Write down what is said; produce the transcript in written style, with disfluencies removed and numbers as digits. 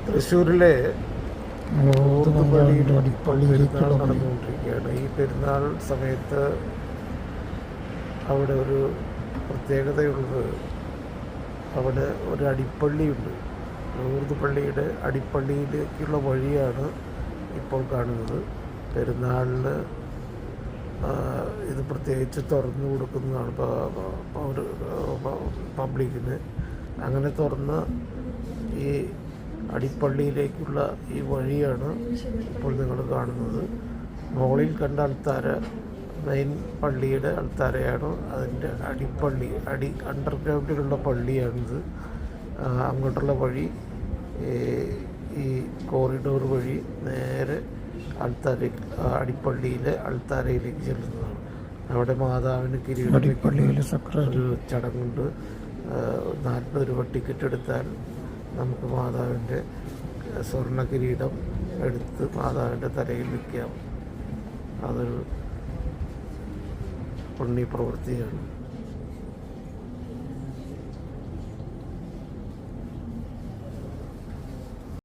തൃശ്ശൂരിലെ പള്ളിയിൽ പെരുന്നാൾ പള്ളിയിലേക്കുള്ള വഴി. നടന്നുകൊണ്ടിരിക്കുകയാണ്. ഈ പെരുന്നാൾ സമയത്ത് അവിടെ ഒരു പ്രത്യേകതയുള്ളത്, അവിടെ ഒരു അടിപ്പള്ളിയുണ്ട്. ലൂർദ് പള്ളിയുടെ അടിപ്പള്ളിയിലേക്കുള്ള വഴിയാണ് ഇപ്പോൾ കാണുന്നത്. പെരുന്നാളിന് ഇത് പ്രത്യേകിച്ച് തുറന്നു കൊടുക്കുന്നതാണ് പബ്ലിക്കിന്. അങ്ങനെ തുറന്ന് ഈ അടിപ്പള്ളിയിലേക്കുള്ള ഈ വഴിയാണ് ഇപ്പോൾ നിങ്ങൾ കാണുന്നത്. മുകളിൽ കണ്ട അൾത്താര മെയിൻ പള്ളിയുടെ അൾത്താരയാണ്. അതിൻ്റെ അടിപ്പള്ളി, അണ്ടർഗ്രൗണ്ടിലുള്ള പള്ളിയാണിത്. അങ്ങോട്ടുള്ള വഴി ഈ കോറിഡോർ വഴി നേരെ അടിപ്പള്ളിയിലെ അൾത്താരയിലേക്ക് ചെല്ലുന്നതാണ്. അവിടെ മാതാവിന് കിരീടം ഒരു ചടങ്ങുണ്ട്. 40 രൂപ ടിക്കറ്റ് എടുത്താൽ നമുക്ക് മാതാവിൻ്റെ സ്വർണ്ണ കിരീടം എടുത്ത് മാതാവിൻ്റെ തലയിൽ വയ്ക്കാം. അതൊരു പുണ്യപ്രവൃത്തിയാണ്.